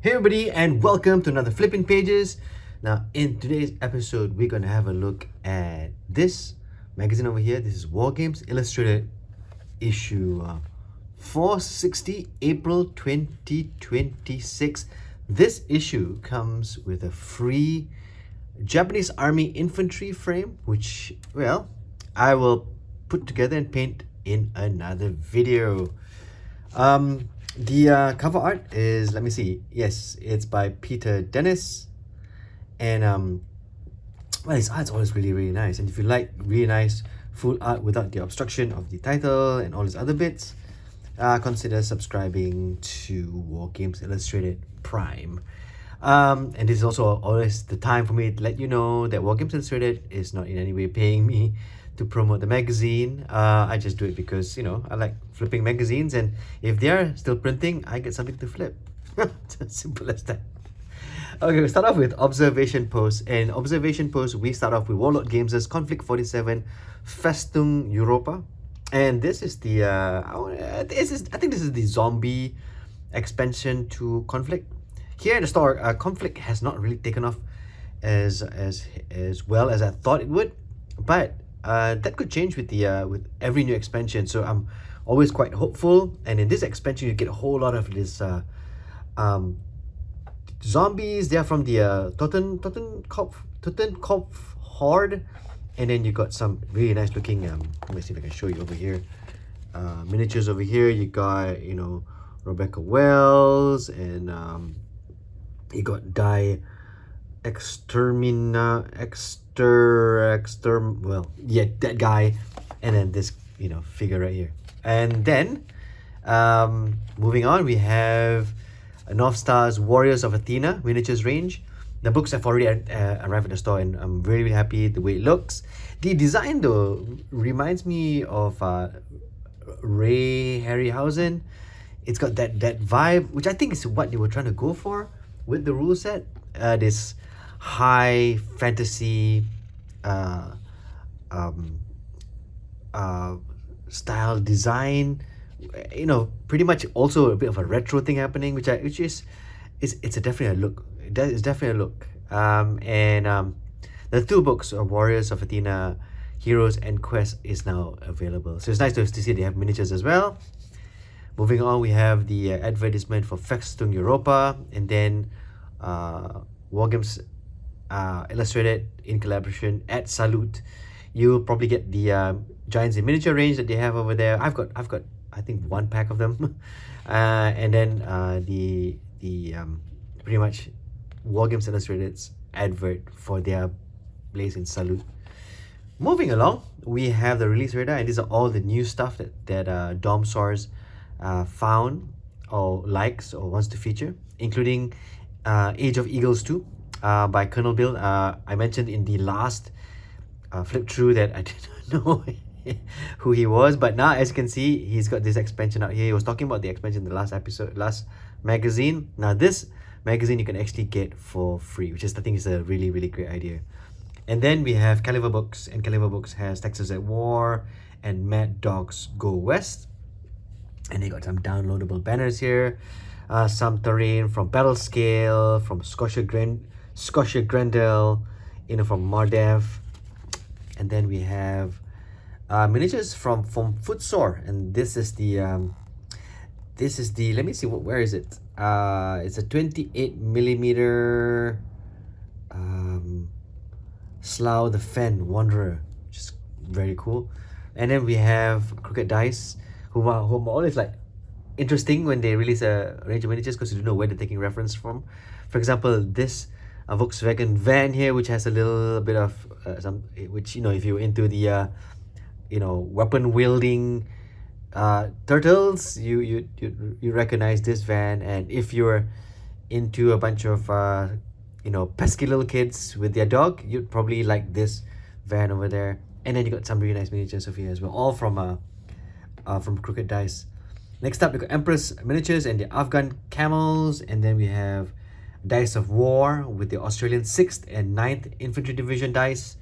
Hey everybody, and welcome to another Flipping Pages. Now in today's episode we're gonna have a look at this magazine over here. This is Wargames Illustrated issue 460, April 2026. This issue comes with a free Japanese Army infantry frame, which, well, I will put together and paint in another video. The cover art is, let me see, yes, it's by Peter Dennis, and well, his art's always really nice. And if you like really nice full art without the obstruction of the title and all these other bits, consider subscribing to Wargames Illustrated Prime. And this is also always the time for me to let you know that Wargames Illustrated is not in any way paying me to promote the magazine. I just do it because, you know, I like flipping magazines, and if they are still printing, I get something to flip. Simple as that. Okay, we start off with observation post. And observation post, we start off with Warlord Games' Conflict 47 Festung Europa. And this is the I think this is the zombie expansion to Conflict. Here in the store, Conflict has not really taken off as well as I thought it would, but that could change with the with every new expansion. So I'm always quite hopeful. And in this expansion, you get a whole lot of this zombies. They are from the Totenkopf Horde, and then you got some really nice looking. Let me see if I can show you over here. Miniatures over here. You got, you know, Rebecca Wells, and you got Die well, yeah, that guy, and then this, you know, figure right here. And then moving on, we have North Star's Warriors of Athena miniatures range. The books have already arrived at the store, and I'm really happy the way it looks. The design though reminds me of Ray Harryhausen. It's got that vibe, which I think is what they were trying to go for with the rule set. This high fantasy style design, you know, pretty much also a bit of a retro thing happening, which is it's a definitely a look. It's definitely a look. The two books are Warriors of Athena, Heroes and Quest is now available. So it's nice to see they have miniatures as well. Moving on, we have the advertisement for Festung Europa, and then Wargames Illustrated in collaboration at Salute. You'll probably get the Giants in miniature range that they have over there. I've got I think one pack of them. And then the pretty much Wargames Illustrated's advert for their place in Salute. Moving along, we have the release radar, and these are all the new stuff that Dom Soares found or likes or wants to feature, including Age of Eagles 2 by Colonel Bill. I mentioned in the last flip through that I did not know who he was, but now as you can see, he's got this expansion out here. He was talking about the expansion in the last magazine. Now this magazine you can actually get for free, which is, I think, is a really great idea. And then we have Caliber Books, and Caliber Books has Texas at War and Mad Dogs Go West. And they got some downloadable banners here, some terrain from Battle Scale, from Scotia Grendel, you know, from Mardev. And then we have miniatures from Footsore, and this is the let me see, where is it? It's a 28mm Slough the Fen Wanderer, which is very cool. And then we have Crooked Dice, who are always like interesting when they release a range of miniatures, because you don't know where they're taking reference from. For example, this Volkswagen van here, which has a little bit of which, you know, if you're into the you know, weapon wielding turtles, you recognize this van. And if you're into a bunch of you know, pesky little kids with their dog, you'd probably like this van over there. And then you got some really nice miniatures over here as well, all from Crooked Dice. Next up, we got Empress miniatures and the Afghan camels, and then we have Dice of War with the Australian 6th and 9th Infantry Division dice.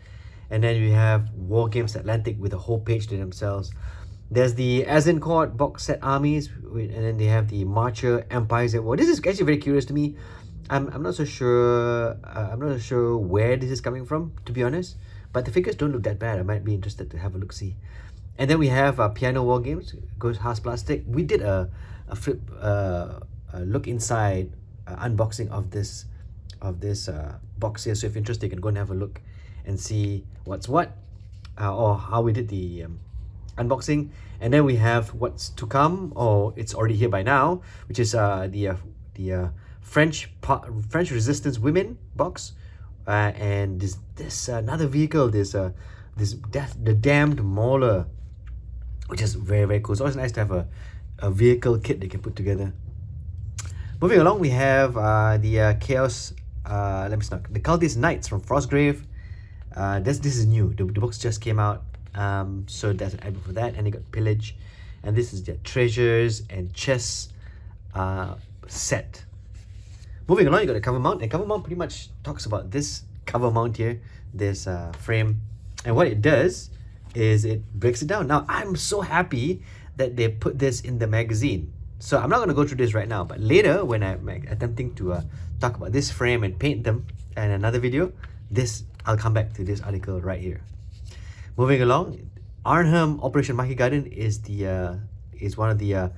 And then we have Wargames Atlantic with a whole page to themselves. There's the Azincourt box set armies, and then they have the Marcher Empires at War. This is actually very curious to me. I'm not so sure. I'm not so sure where this is coming from, to be honest. But the figures don't look that bad. I might be interested to have a look see. And then we have Piano War Games, Ghost House Plastic. We did a look inside unboxing of this box here. So if you're interested, you can go and have a look and see what's what, or how we did the unboxing. And then we have what's to come, or it's already here by now, which is the French Resistance Women box, and this another vehicle, the Damned Mauler, which is very, very cool. It's always nice to have a vehicle kit they can put together. Moving along, we have the Chaos, the Cultist Knights from Frostgrave. This is new. The box just came out, so there's an advert for that, and they got Pillage, and this is their Treasures and Chess set. Moving along, you got the cover mount, and cover mount pretty much talks about this cover mount here, this frame, and what it does is it breaks it down. Now, I'm so happy that they put this in the magazine. So I'm not going to go through this right now, but later when I'm attempting to talk about this frame and paint them in another video, I'll come back to this article right here. Moving along, Arnhem Operation Market Garden is one of the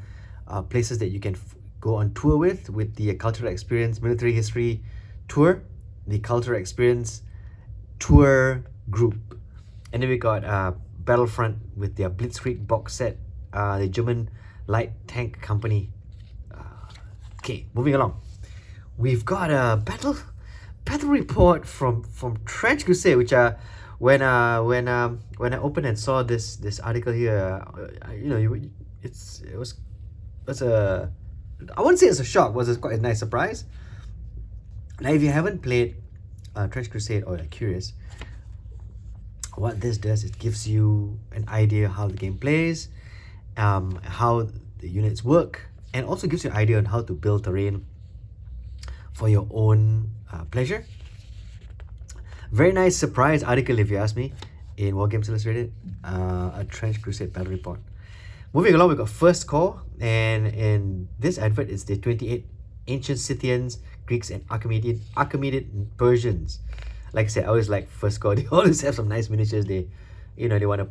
places that you can go on tour with the Cultural Experience Military History Tour, the Cultural Experience Tour Group. And then we got Battlefront with their Blitzkrieg box set, the German Light Tank Company. Okay, moving along. We've got a battle report from Trench Crusade, which when I opened and saw this article here, it was a, I wouldn't say it's a shock, but it's quite a nice surprise. Now, if you haven't played Trench Crusade or you're curious, what this does, it gives you an idea how the game plays, how the units work, and also gives you an idea on how to build terrain for your own pleasure. Very nice surprise article, if you ask me, in Wargames Illustrated, a Trench Crusade battle report. Moving along, we got First Corps, and in this advert, it's the 28 ancient Scythians, Greeks, and Achaemenid Persians. Like I said, I always like First Corps. They always have some nice miniatures they want to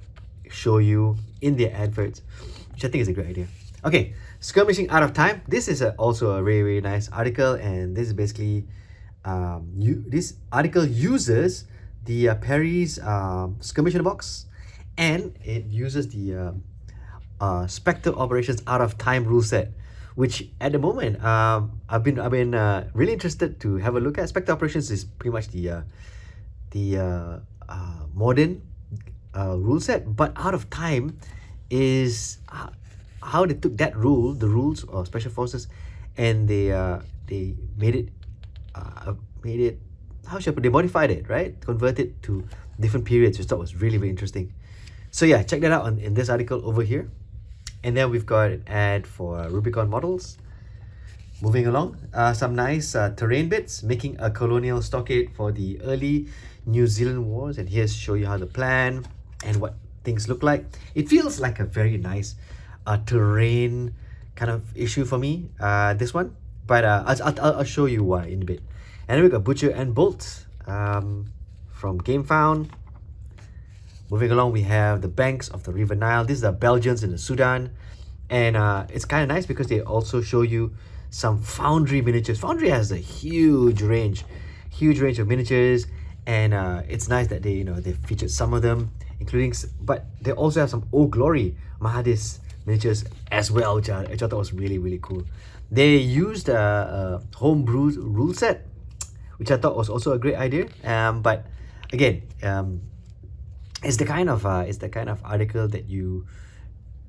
show you in their adverts, which I think is a great idea. Okay, Skirmishing Out of Time. This is also a really, really nice article, and this is basically this article uses the Perry's Skirmish in a Box, and it uses the Spectre Operations Out of Time rule set, which at the moment I've been really interested to have a look at. Spectre Operations is pretty much the modern rule set, but Out of Time is how they took that the rules of Special Forces, and they made it how should I put, they modified it, right? Converted it to different periods, which I thought was really, very interesting. So yeah, check that out in this article over here. And then we've got an ad for Rubicon models. Moving along, some nice terrain bits, making a colonial stockade for the early New Zealand wars. And here's show you how the plan and what things look like. It feels like a very nice terrain kind of issue for me, this one. But I'll show you why in a bit. And then we got Butcher and Bolt from GameFound. Moving along, we have the Banks of the River Nile. These are Belgians in the Sudan. And it's kind of nice because they also show you some Foundry miniatures. Foundry has a huge range of miniatures. And it's nice that they featured some of them, including, but they also have some Old Glory Mahadis miniatures as well, which I thought was really, really cool. They used a homebrew rule set, which I thought was also a great idea. But again, it's the kind of article that you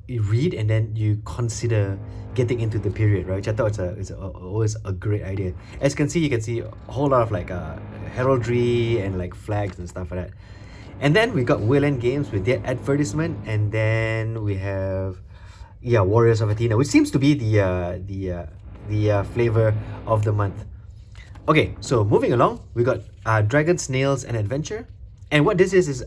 read and then you consider getting into the period, right? Which I thought it's always a great idea. As you can see a whole lot of like heraldry and like flags and stuff like that. And then we got Wayland Games with their advertisement, and then we have Warriors of Athena, which seems to be the flavor of the month. Okay, so moving along, we got Dragon, Snails, and Adventure. And what this is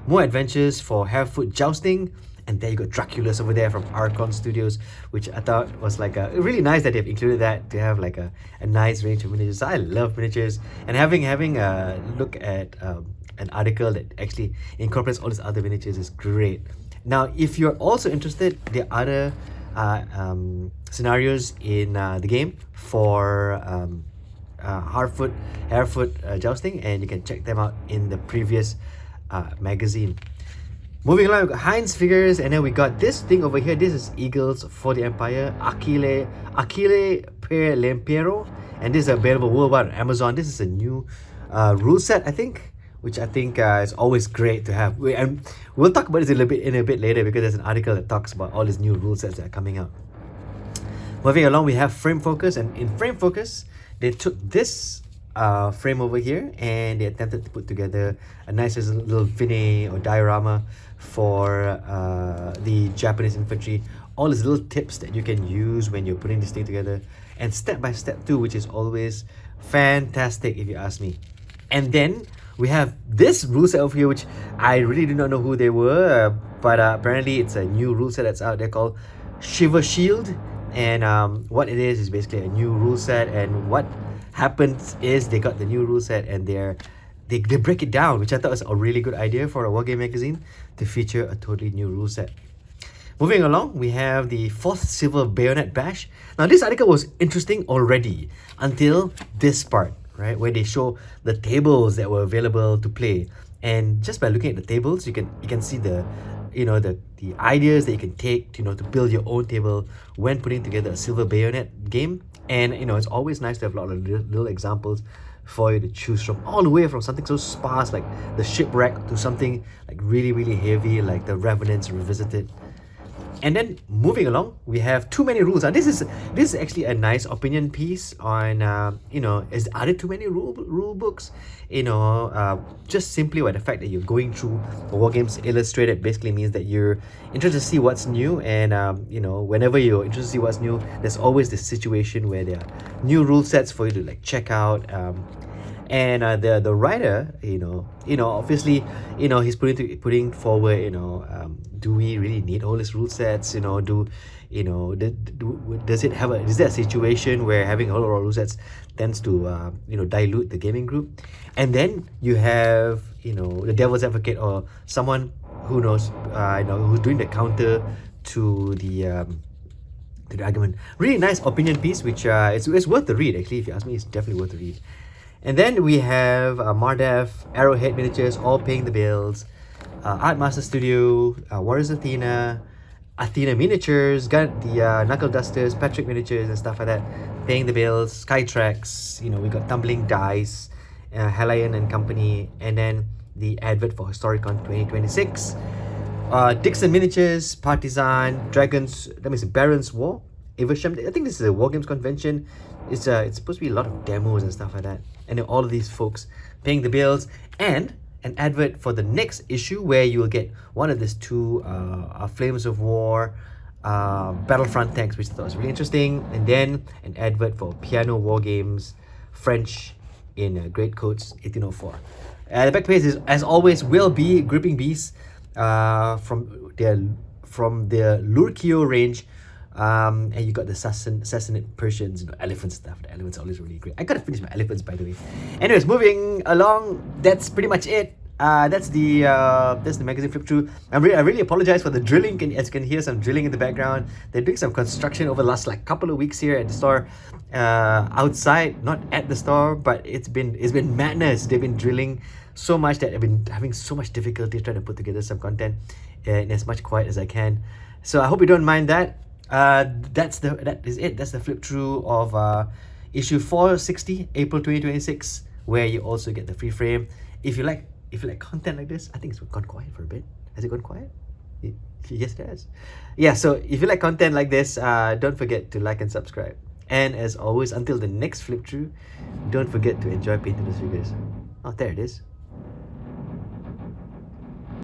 more adventures for Harefoot Jousting And there you got Dracula's over there from Archon Studios, which I thought was like really nice that they've included that to have like a nice range of miniatures. I love miniatures, and having a look at an article that actually incorporates all these other miniatures is great. Now, if you're also interested, there are other scenarios in the game for Harefoot jousting, and you can check them out in the previous magazine. Moving along, we got Heinz figures, and then we got this thing over here. This is Eagles for the Empire, Achille per l'Impero, and this is available worldwide on Amazon. This is a new rule set, I think, which I think is always great to have. And we'll talk about this in a bit later, because there's an article that talks about all these new rule sets that are coming out. Moving along, we have Frame Focus, and in Frame Focus, they took this frame over here and they attempted to put together a nice little vignette or diorama for the Japanese infantry. All these little tips that you can use when you're putting this thing together, and step by step too, which is always fantastic if you ask me. And then we have this rule set over here, which I really do not know who they were, but apparently it's a new rule set that's out there called Shiver Shield. And what it is basically a new rule set, and what happens is they got the new rule set and they break it down, which I thought was a really good idea for a Wargame magazine to feature a totally new rule set. Moving along, we have the 4th Silver Bayonet Bash. Now this article was interesting already until this part, right, where they show the tables that were available to play. And just by looking at the tables, you can see the ideas that you can take to build your own table when putting together a Silver Bayonet game. And it's always nice to have a lot of little examples for you to choose from, all the way from something so sparse like the Shipwreck to something like really, really heavy like the Revenants Revisited. And then moving along, we have Too Many Rules. Now this is actually a nice opinion piece on are there too many rule books? Just simply by the fact that you're going through Wargames Illustrated basically means that you're interested to see what's new, and whenever you're interested to see what's new, there's always this situation where there are new rule sets for you to like check out. And the writer, obviously, he's putting forward, do we really need all these rule sets? Is there a situation where having a whole lot of rule sets tends to dilute the gaming group? And then you have the devil's advocate, or someone who knows who's doing the counter to the argument. Really nice opinion piece, which it's worth the read. Actually, if you ask me, it's definitely worth the read. And then we have Mardev, Arrowhead Miniatures, all paying the bills. Art Master Studio, Warriors Athena Miniatures, got the Knuckle Dusters, Patrick Miniatures and stuff like that, paying the bills. Skytrax, we got Tumbling Dice, Halayan and Company, and then the advert for Historicon 2026. Dixon Miniatures, Partisan, Dragons, that means Baron's War, Eversham. I think this is a Wargames convention. It's supposed to be a lot of demos and stuff like that. And then all of these folks paying the bills, and an advert for the next issue where you will get one of these two Flames of War Battlefront tanks, which I thought was really interesting. And then an advert for Piano Wargames French in Great Coats 1804. The back page is, as always, will be Gripping Beasts from their Lurkio range. And you got the Sassanid Persians, elephant stuff. The elephants are always really great. I gotta finish my elephants, by the way. Anyways, moving along, that's pretty much it. That's the magazine flip through. I really apologize for the drilling. As you can hear some drilling in the background. They're doing some construction over the last couple of weeks here at the store, outside, not at the store, but it's been madness. They've been drilling so much that I've been having so much difficulty trying to put together some content in as much quiet as I can. So I hope you don't mind that. That is it. That's the flip through of issue 460, April 2026, where you also get the free frame. If you like content like this, I think it's gone quiet for a bit. Has it gone quiet? Yes, it has. Yeah, so if you like content like this, don't forget to like and subscribe. And as always, until the next flip through, don't forget to enjoy painting those figures. Oh, there it is.